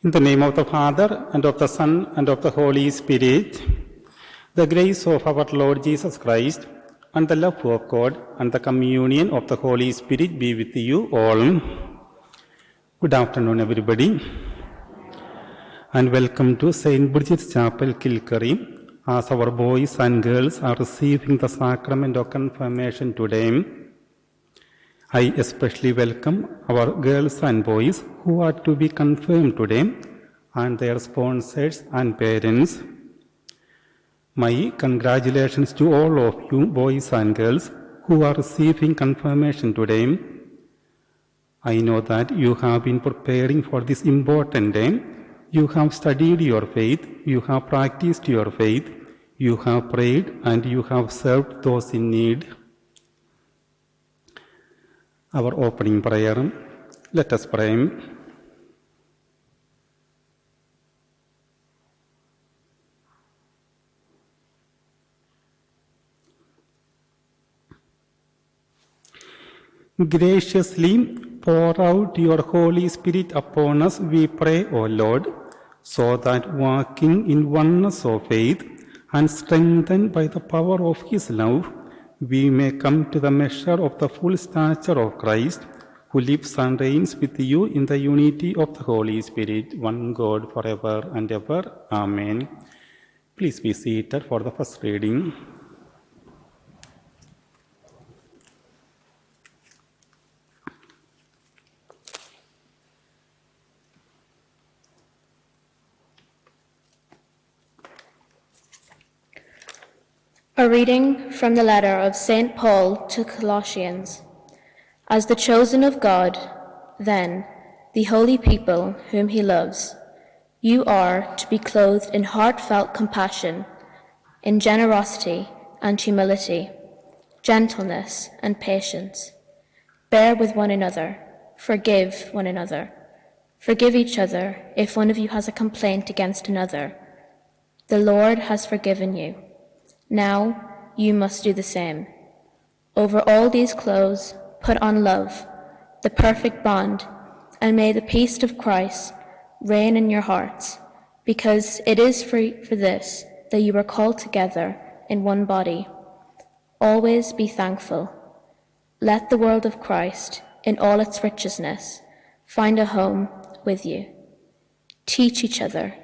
In the name of the Father, and of the Son, and of the Holy Spirit, the grace of our Lord Jesus Christ, and the love of God, and the communion of the Holy Spirit be with you all. Good afternoon, everybody, and welcome to St. Bridget's Chapel, Kilkerry, as our boys and girls are receiving the sacrament of confirmation today. I especially welcome our girls and boys who are to be confirmed today and their sponsors and parents. My congratulations to all of you boys and girls who are receiving confirmation today. I know that you have been preparing for this important day. You have studied your faith, you have practiced your faith, you have prayed, and you have served those in need. Our opening prayer. Let us pray. Graciously pour out your Holy Spirit upon us, we pray, O Lord, so that walking in oneness of faith and strengthened by the power of His love, we may come to the measure of the full stature of Christ, who lives and reigns with you in the unity of the Holy Spirit, one God, forever and ever. Amen. Please be seated for the first reading. A reading from the letter of St. Paul to Colossians. As the chosen of God, then, the holy people whom he loves, you are to be clothed in heartfelt compassion, in generosity and humility, gentleness and patience. Bear with one another, forgive one another. Forgive each other if one of you has a complaint against another. The Lord has forgiven you. Now you must do the same. Over all these clothes, put on love, the perfect bond, and may the peace of Christ reign in your hearts, because it is for this that you were called together in one body. Always be thankful. Let the word of Christ, in all its richness, find a home with you. Teach each other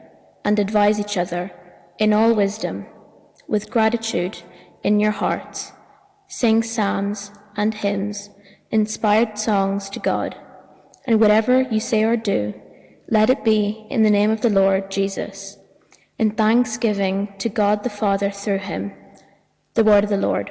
and advise each other in all wisdom. With gratitude in your hearts, sing psalms and hymns, inspired songs to God. And whatever you say or do, let it be in the name of the Lord Jesus, in thanksgiving to God the Father through him. The word of the Lord.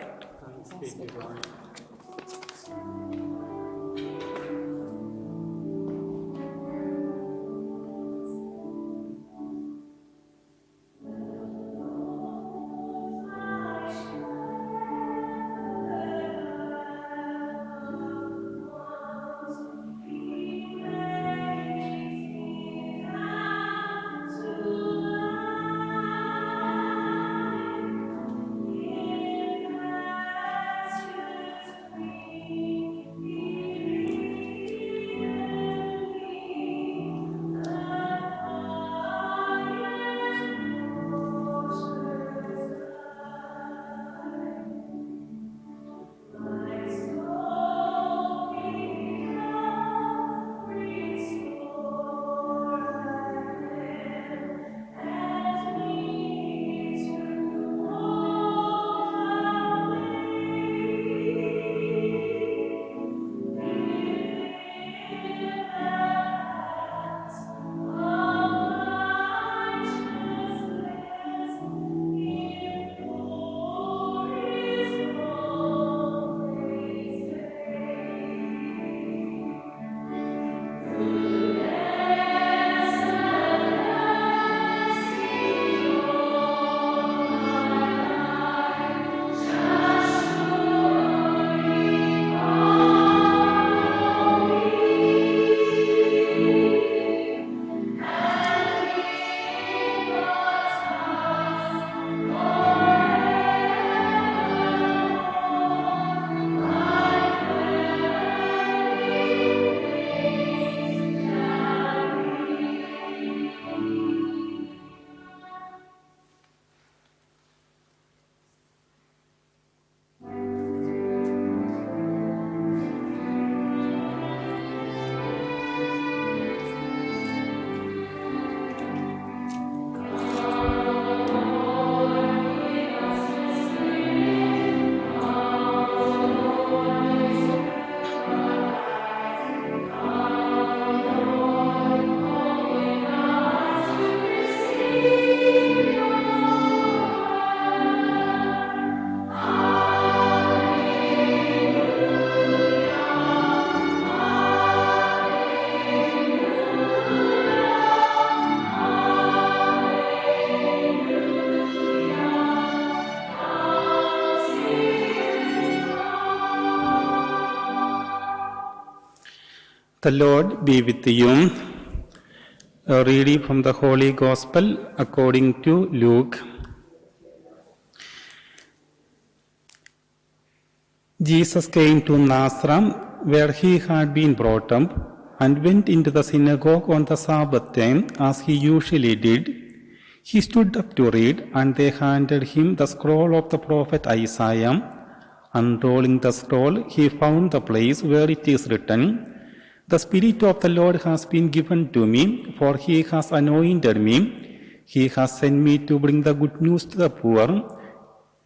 The Lord be with you. A reading from the Holy Gospel according to Luke. Jesus came to Nazareth, where he had been brought up, and went into the synagogue on the Sabbath time, as he usually did. He stood up to read, and they handed him the scroll of the prophet Isaiah. Unrolling the scroll, he found the place where it is written, "The Spirit of the Lord has been given to me, for he has anointed me. He has sent me to bring the good news to the poor,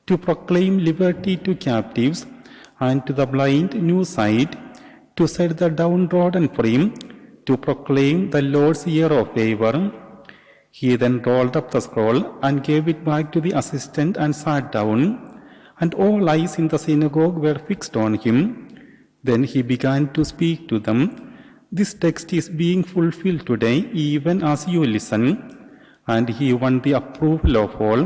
to proclaim liberty to captives, and to the blind new sight, to set the downtrodden free, to proclaim the Lord's year of favor." He then rolled up the scroll and gave it back to the assistant and sat down, and all eyes in the synagogue were fixed on him. Then he began to speak to them, "This text is being fulfilled today, even as you listen." And he won the approval of all,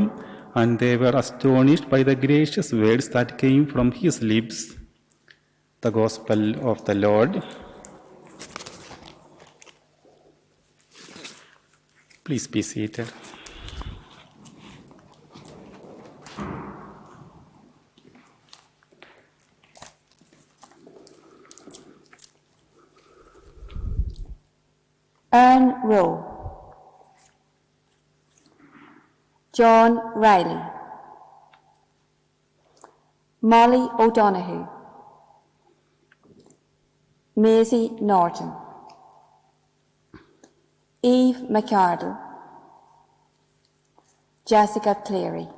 and they were astonished by the gracious words that came from his lips. The Gospel of the Lord. Please be seated. Anne Rowe, John Riley, Molly O'Donoghue, Maisie Norton, Eve McArdle, Jessica Cleary.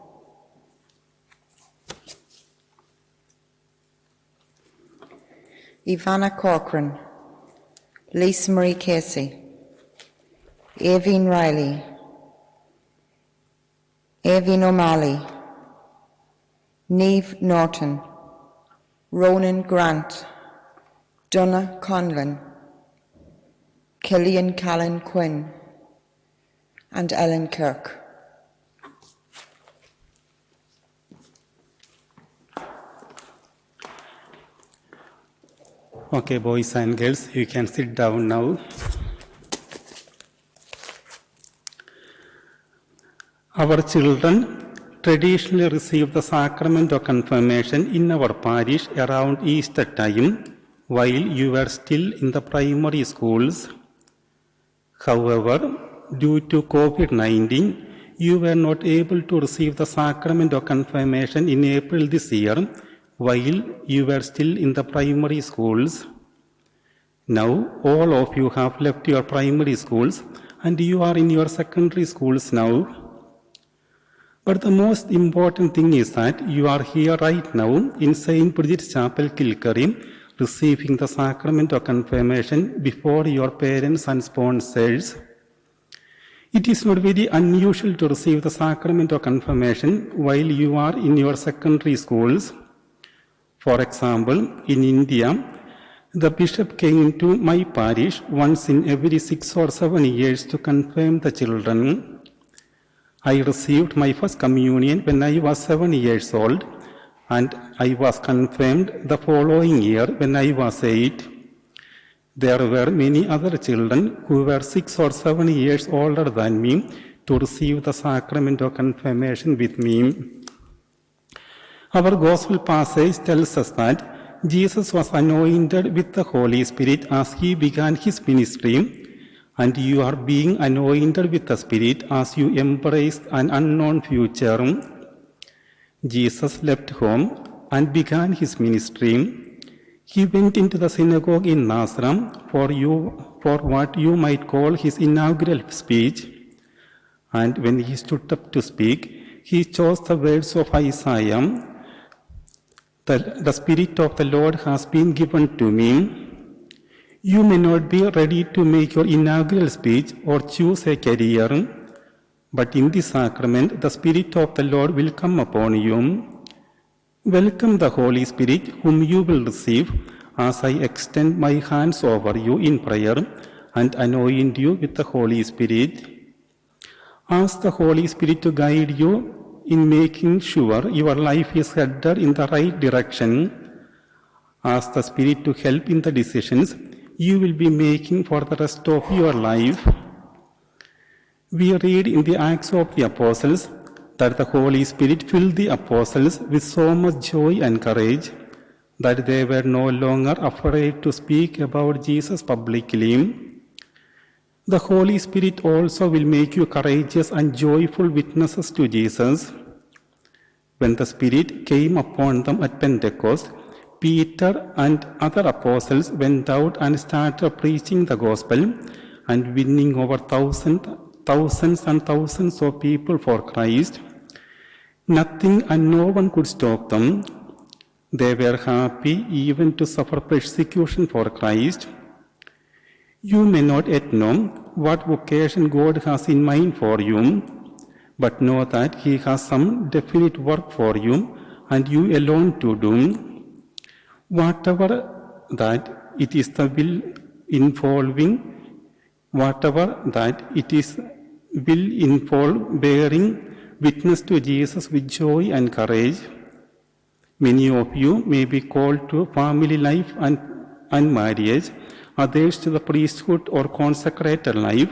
Ivana Corcoran, Lisa Marie Casey, Aveen Riley, Aveen O'Malley, Niamh Norton, Ronan Grant, Donna Conlon, Killian Callan Quinn, and Ellen Kirk. Okay, boys and girls, you can sit down now. Our children traditionally receive the sacrament of confirmation in our parish around Easter time, while you were still in the primary schools. However, due to COVID-19, you were not able to receive the sacrament of confirmation in April this year, while you were still in the primary schools. Now, all of you have left your primary schools, and you are in your secondary schools now. But the most important thing is that you are here right now in St. Bridget's Chapel, Kilkerry, receiving the sacrament of confirmation before your parents and sponsors. It is not very unusual to receive the sacrament of confirmation while you are in your secondary schools. For example, in India, the bishop came to my parish once in every 6 or 7 years to confirm the children. I received my first communion when I was 7 years old, and I was confirmed the following year when I was 8. There were many other children who were 6 or 7 years older than me to receive the sacrament of confirmation with me. Our Gospel passage tells us that Jesus was anointed with the Holy Spirit as he began his ministry, and you are being anointed with the Spirit as you embrace an unknown future. Jesus left home and began his ministry. He went into the synagogue in Nazareth for what you might call his inaugural speech. And when he stood up to speak, he chose the words of Isaiah, "The Spirit of the Lord has been given to me." You may not be ready to make your inaugural speech or choose a career, but in this sacrament, the Spirit of the Lord will come upon you. Welcome the Holy Spirit, whom you will receive, as I extend my hands over you in prayer and anoint you with the Holy Spirit. Ask the Holy Spirit to guide you in making sure your life is headed in the right direction. Ask the Spirit to help in the decisions you will be making for the rest of your life. We read in the Acts of the Apostles that the Holy Spirit filled the apostles with so much joy and courage that they were no longer afraid to speak about Jesus publicly. The Holy Spirit also will make you courageous and joyful witnesses to Jesus. When the Spirit came upon them at Pentecost, Peter and other apostles went out and started preaching the gospel and winning over thousands and thousands of people for Christ. Nothing and no one could stop them. They were happy even to suffer persecution for Christ. You may not yet know what vocation God has in mind for you, but know that He has some definite work for you and you alone to do. Whatever that it is the will involve bearing witness to Jesus with joy and courage. Many of you may be called to family life and marriage, others to the priesthood or consecrated life,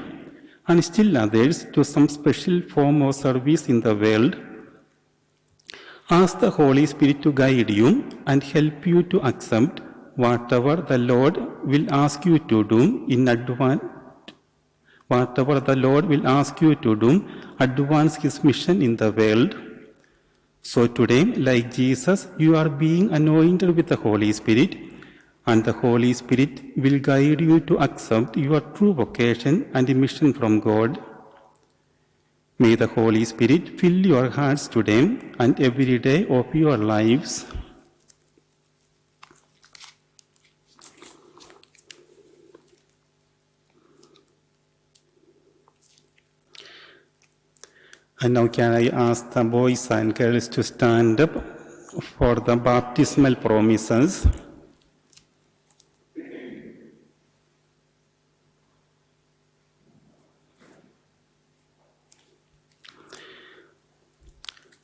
and still others to some special form of service in the world. Ask the Holy Spirit to guide you and help you to accept whatever the Lord will ask you to do in advance. Whatever the Lord will ask you to do, advance His mission in the world. So today, like Jesus, you are being anointed with the Holy Spirit, and the Holy Spirit will guide you to accept your true vocation and mission from God. May the Holy Spirit fill your hearts today and every day of your lives. And now can I ask the boys and girls to stand up for the baptismal promises.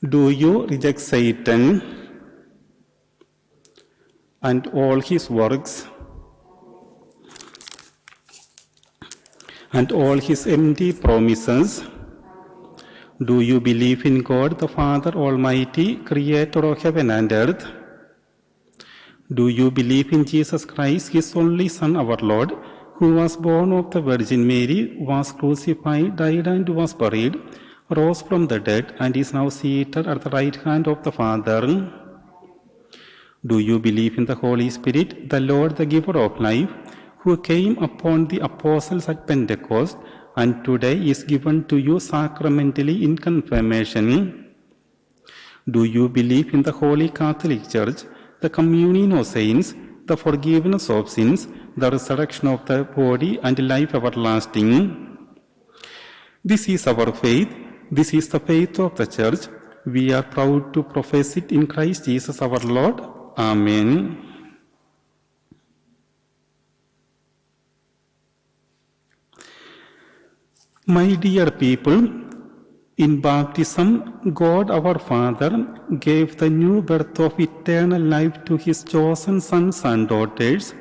Do you reject Satan and all his works and all his empty promises? Do you believe in God, the Father Almighty, creator of heaven and earth? Do you believe in Jesus Christ, His only Son, our Lord, who was born of the Virgin Mary, was crucified, died and was buried, rose from the dead, and is now seated at the right hand of the Father? Do you believe in the Holy Spirit, the Lord, the giver of life, who came upon the apostles at Pentecost, and today is given to you sacramentally in confirmation? Do you believe in the Holy Catholic Church, the communion of saints, the forgiveness of sins, the resurrection of the body, and life everlasting? This is our faith. This is the faith of the Church. We are proud to profess it in Christ Jesus our Lord. Amen. My dear people, in baptism, God our Father gave the new birth of eternal life to His chosen sons and daughters.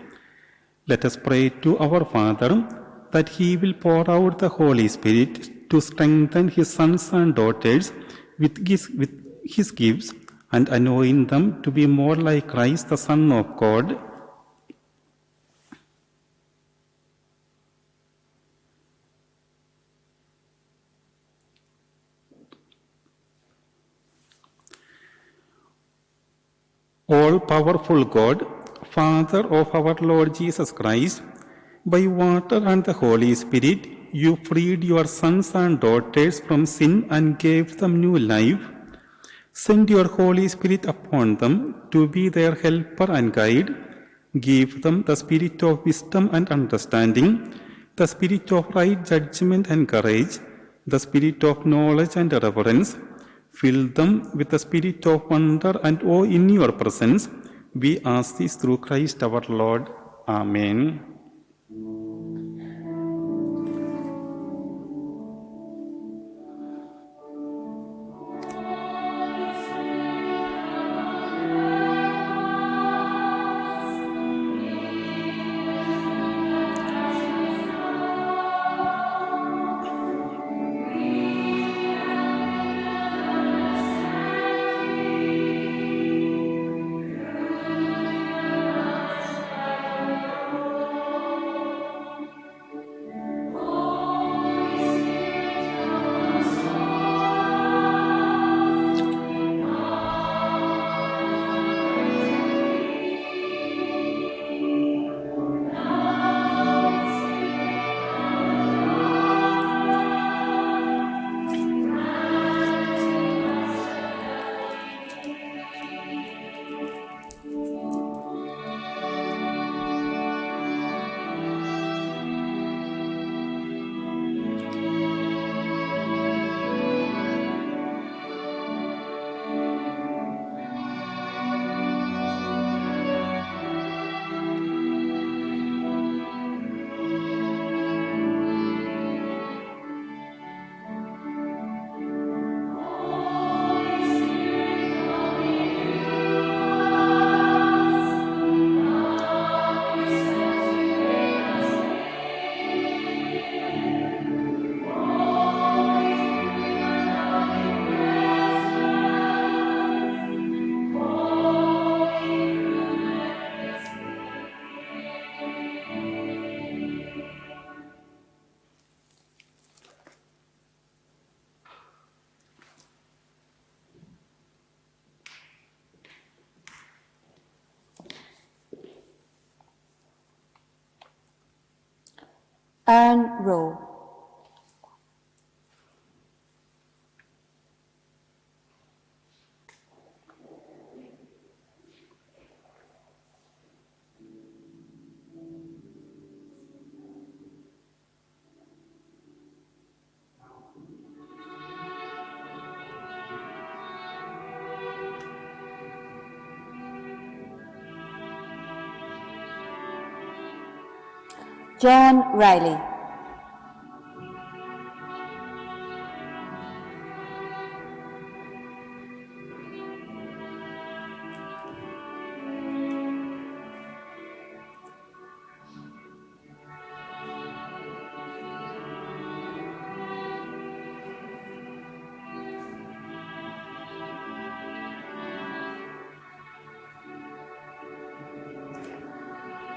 Let us pray to our Father that He will pour out the Holy Spirit to strengthen His sons and daughters with His gifts and anoint them to be more like Christ, the Son of God. All-powerful God, Father of our Lord Jesus Christ, by water and the Holy Spirit, you freed your sons and daughters from sin and gave them new life. Send your Holy Spirit upon them to be their helper and guide. Give them the spirit of wisdom and understanding, the spirit of right judgment and courage, the spirit of knowledge and reverence. Fill them with the spirit of wonder and awe in your presence. We ask this through Christ our Lord. Amen. Ern Rowe. John Riley.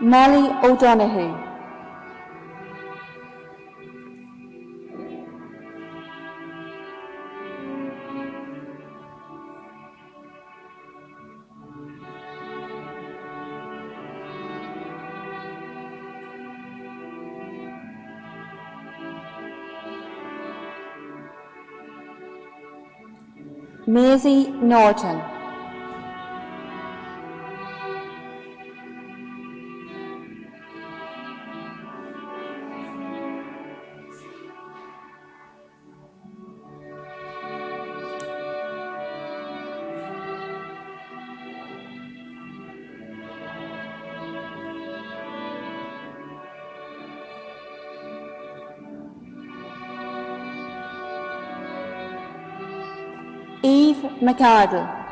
Molly O'Donoghue. Maisie Norton. Eve McArdle.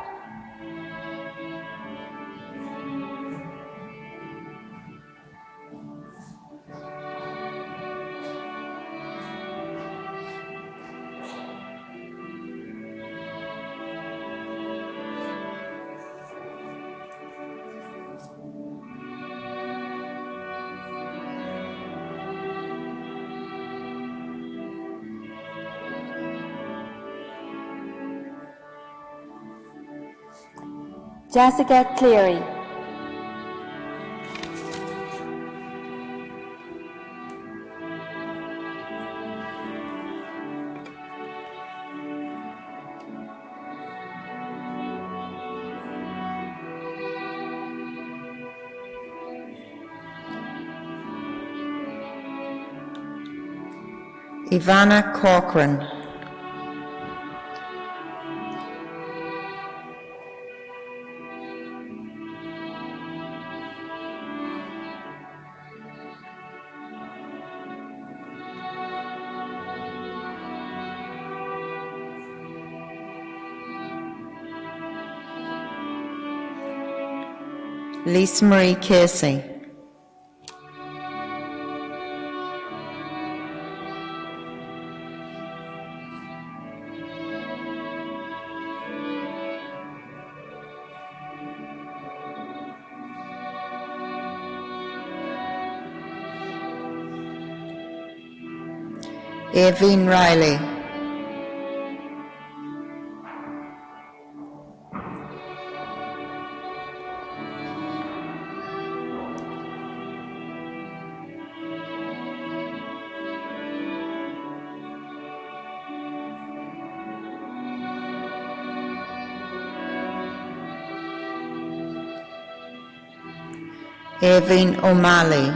Jessica Cleary. Ivana Corcoran. Lisa Marie Casey. Aveen Riley. Aveen O'Malley.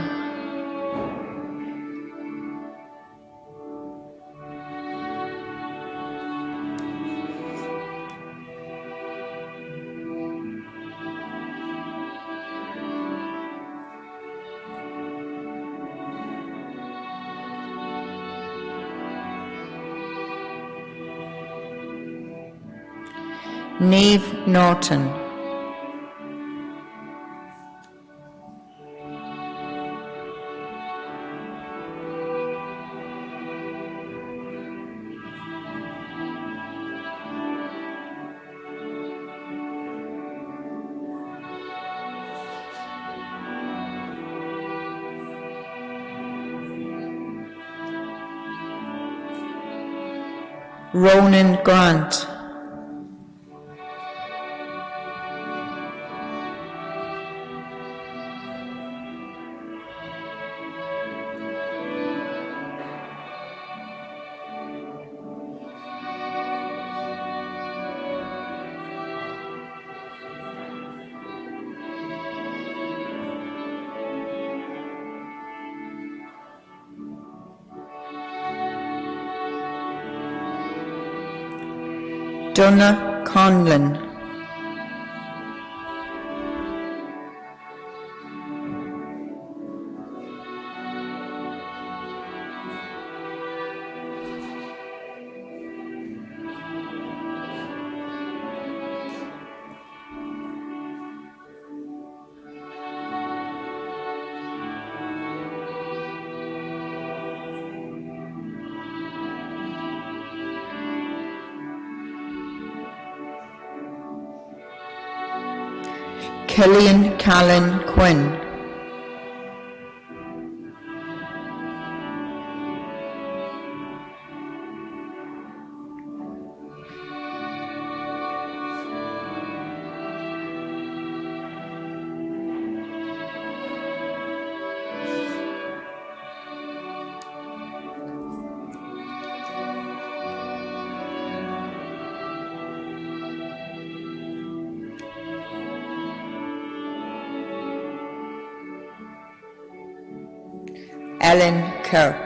Niamh Norton. Ronan Grant. Donna Conlon, Killian Callan Quinn, Ellen Kirk,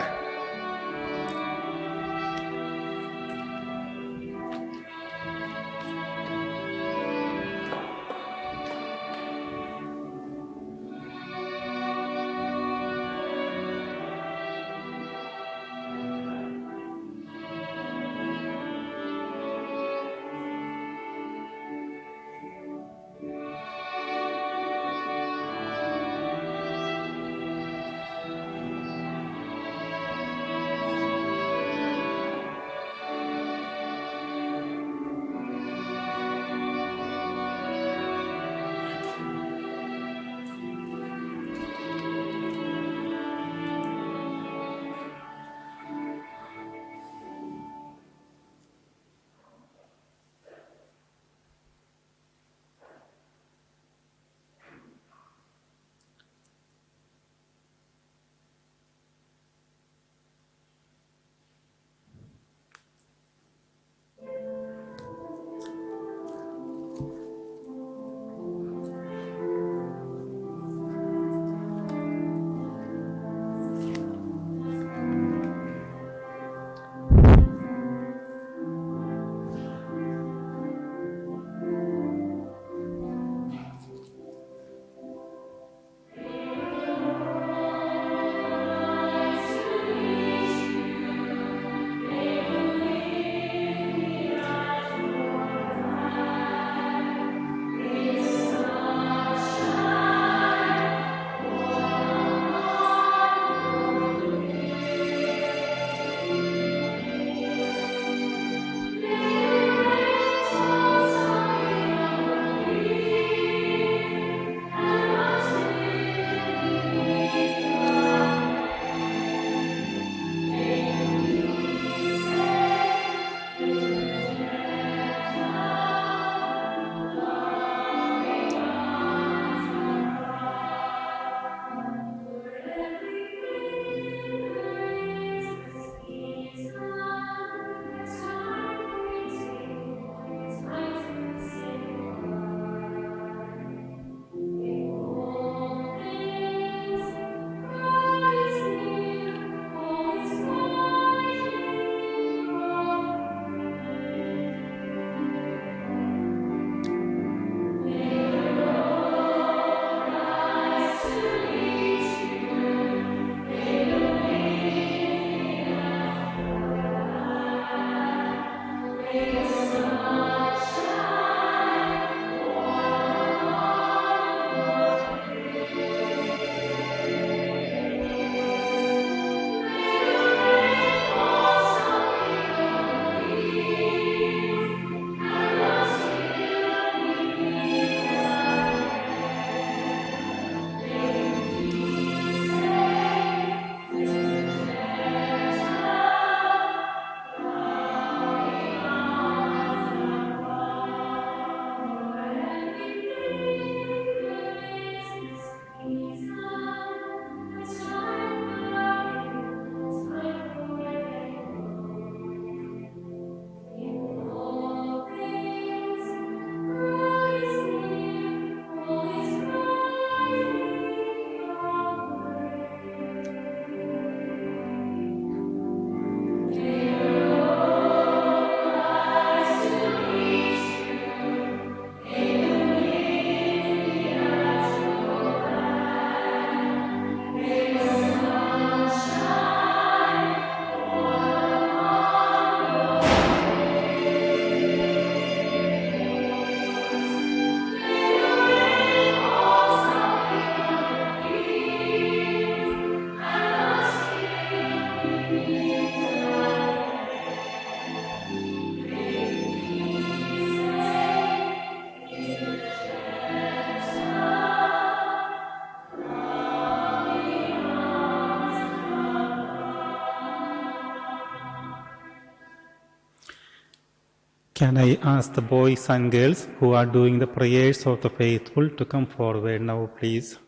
Can I ask the boys and girls who are doing the prayers of the faithful to come forward now, please?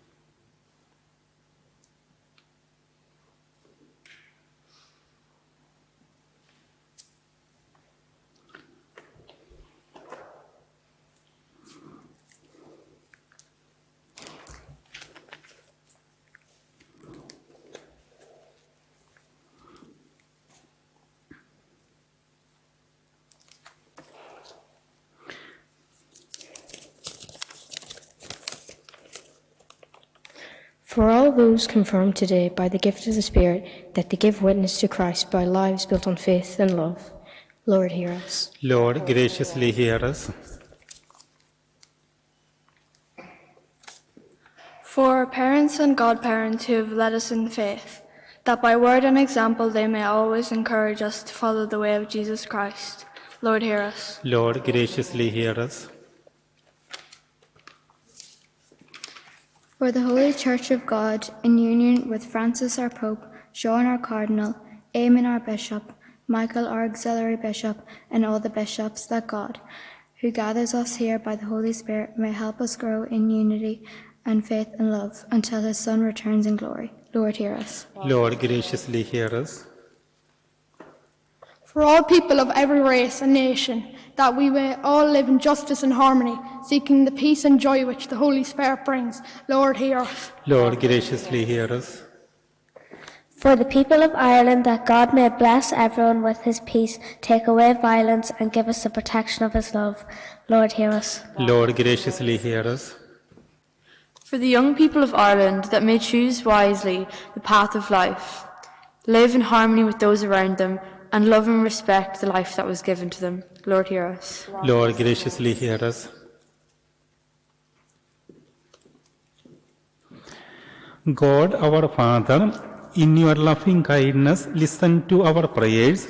For all those confirmed today by the gift of the Spirit that they give witness to Christ by lives built on faith and love, Lord, hear us. Lord, graciously hear us. For our parents and godparents who have led us in faith, that by word and example they may always encourage us to follow the way of Jesus Christ, Lord, hear us. Lord, graciously hear us. For the Holy Church of God, in union with Francis our Pope, John our Cardinal, Eamon our Bishop, Michael our Auxiliary Bishop, and all the bishops, that God, who gathers us here by the Holy Spirit, may help us grow in unity and faith and love until his Son returns in glory. Lord, hear us. Lord, graciously hear us. For all people of every race and nation, that we may all live in justice and harmony, seeking the peace and joy which the Holy Spirit brings. Lord, hear us. Lord, graciously hear us. For the people of Ireland, that God may bless everyone with his peace, take away violence, and give us the protection of his love. Lord, hear us. Lord, graciously hear us. For the young people of Ireland, that may choose wisely the path of life, live in harmony with those around them, and love and respect the life that was given to them. Lord, hear us. Lord, graciously hear us. God, our Father, in your loving kindness, listen to our prayers.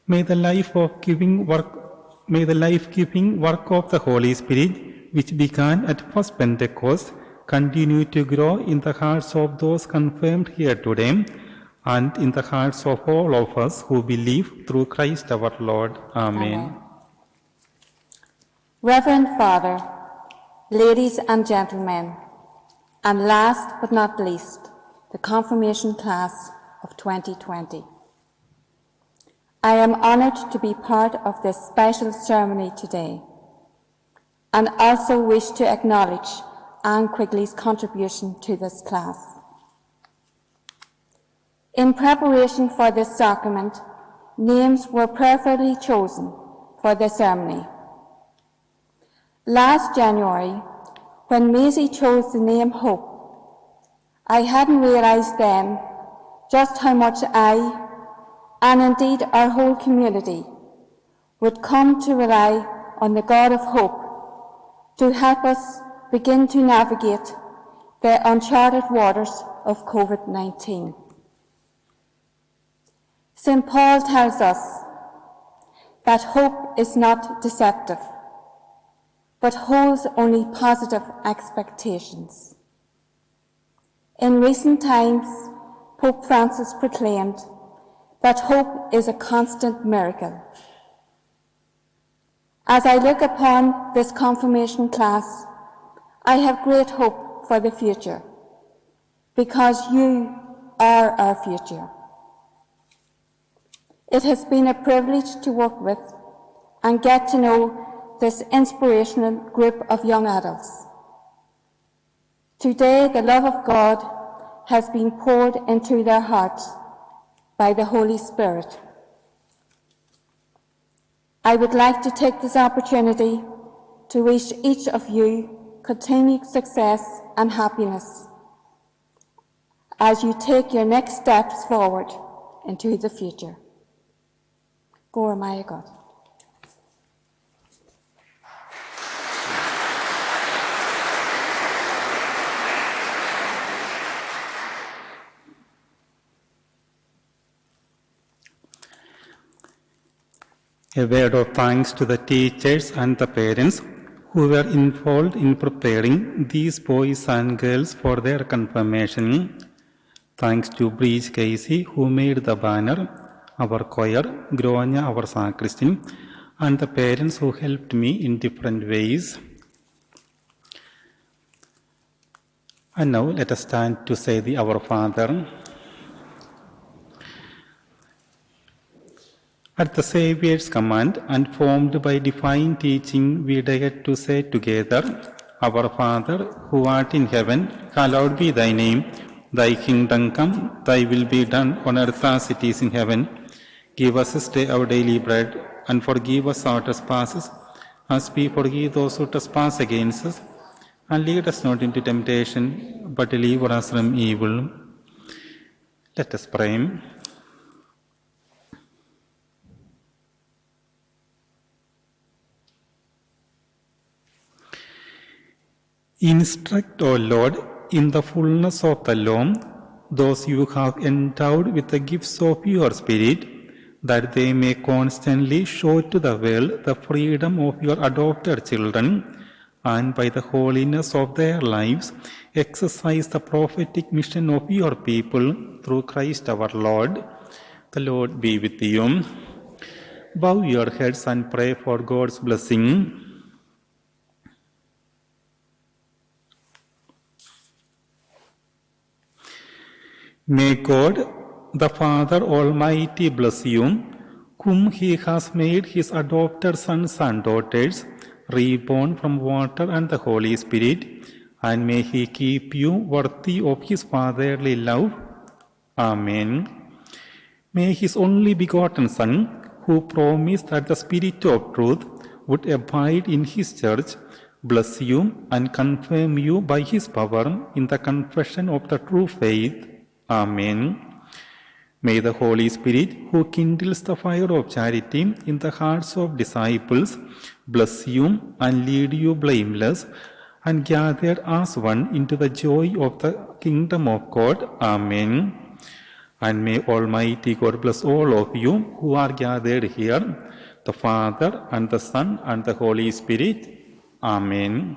May the life-giving work of the Holy Spirit, which began at first Pentecost, continue to grow in the hearts of those confirmed here today, and in the hearts of all of us who believe through Christ our Lord. Amen. Reverend Father, ladies and gentlemen, and last but not least, the confirmation class of 2020. I am honoured to be part of this special ceremony today, and also wish to acknowledge Anne Quigley's contribution to this class. In preparation for this sacrament, names were prayerfully chosen for the ceremony. Last January, when Maisie chose the name Hope, I hadn't realised then just how much I, and indeed our whole community, would come to rely on the God of hope to help us begin to navigate the uncharted waters of COVID-19. St. Paul tells us that hope is not deceptive, but holds only positive expectations. In recent times, Pope Francis proclaimed that hope is a constant miracle. As I look upon this confirmation class, I have great hope for the future, because you are our future. It has been a privilege to work with and get to know this inspirational group of young adults. Today, the love of God has been poured into their hearts by the Holy Spirit. I would like to take this opportunity to wish each of you continued success and happiness as you take your next steps forward into the future. Gor Maya God. A word of thanks to the teachers and the parents who were involved in preparing these boys and girls for their confirmation. Thanks to Breach Casey who made the banner, our choir, Gronya, our sacristan, and the parents who helped me in different ways. And now let us stand to say the Our Father. At the Saviour's command and formed by divine teaching, we dare to say together, Our Father, who art in heaven, hallowed be thy name. Thy kingdom come, thy will be done on earth as it is in heaven. Give us this day our daily bread, and forgive us our trespasses, as we forgive those who trespass against us. And lead us not into temptation, but deliver us from evil. Let us pray. Instruct, O Lord, in the fullness of the law, those you have endowed with the gifts of your Spirit, that they may constantly show to the world the freedom of your adopted children, and by the holiness of their lives, exercise the prophetic mission of your people through Christ our Lord. The Lord be with you. Bow your heads and pray for God's blessing. May God, the Father Almighty, bless you, whom He has made His adopted sons and daughters, reborn from water and the Holy Spirit, and may He keep you worthy of His fatherly love. Amen. May His only begotten Son, who promised that the Spirit of truth would abide in His church, bless you and confirm you by His power in the confession of the true faith. Amen. May the Holy Spirit, who kindles the fire of charity in the hearts of disciples, bless you and lead you blameless and gathered as one into the joy of the kingdom of God. Amen. And may Almighty God bless all of you who are gathered here, the Father and the Son and the Holy Spirit. Amen.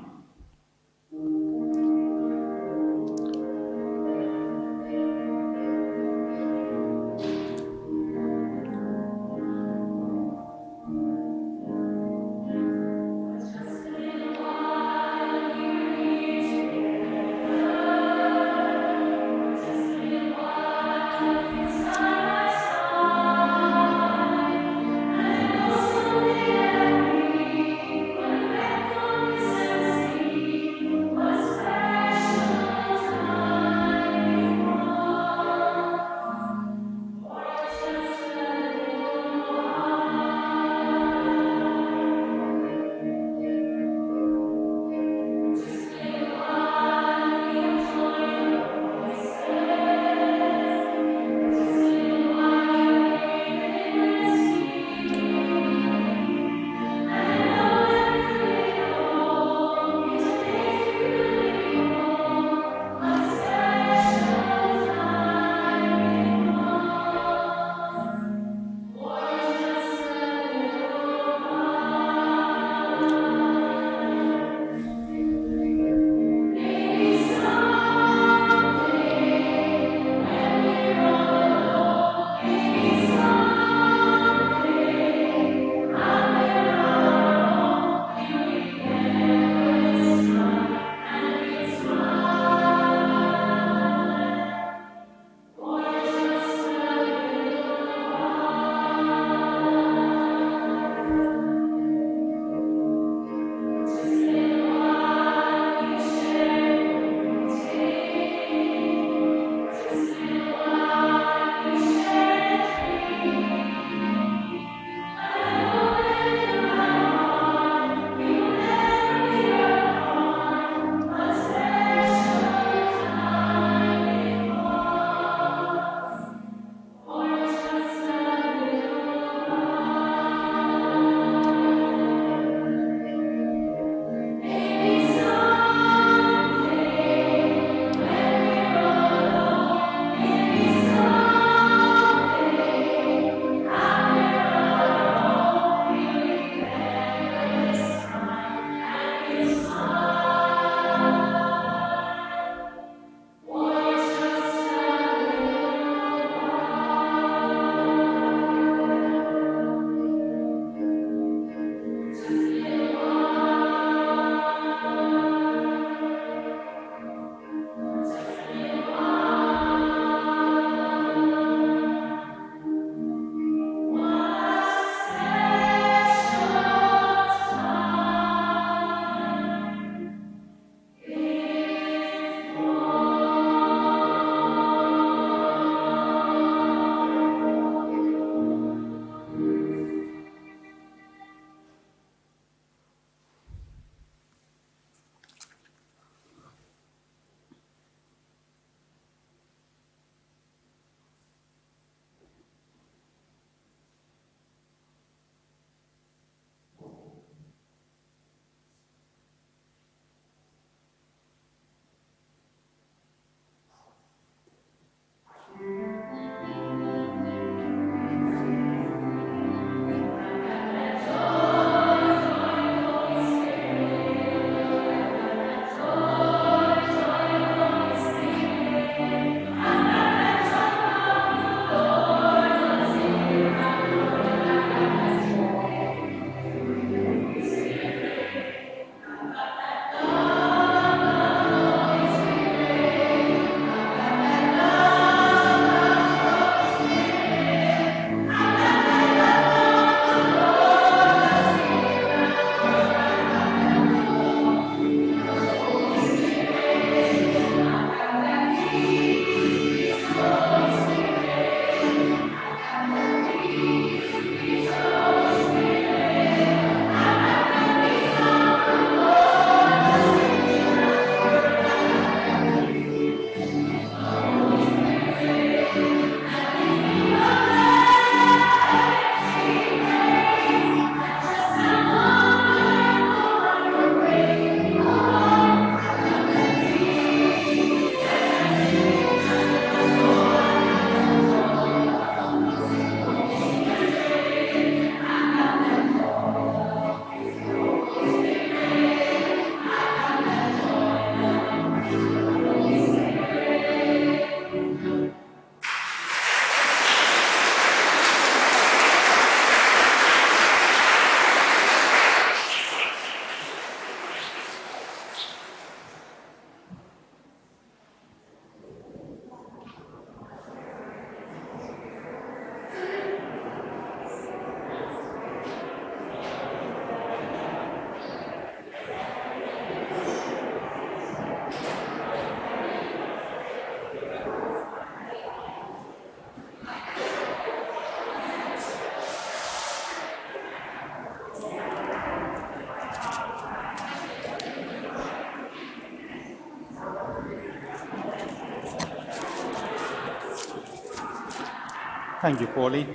Thank you, Polly.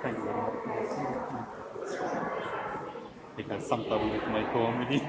Thank you very much. I can sometimes with my comedy.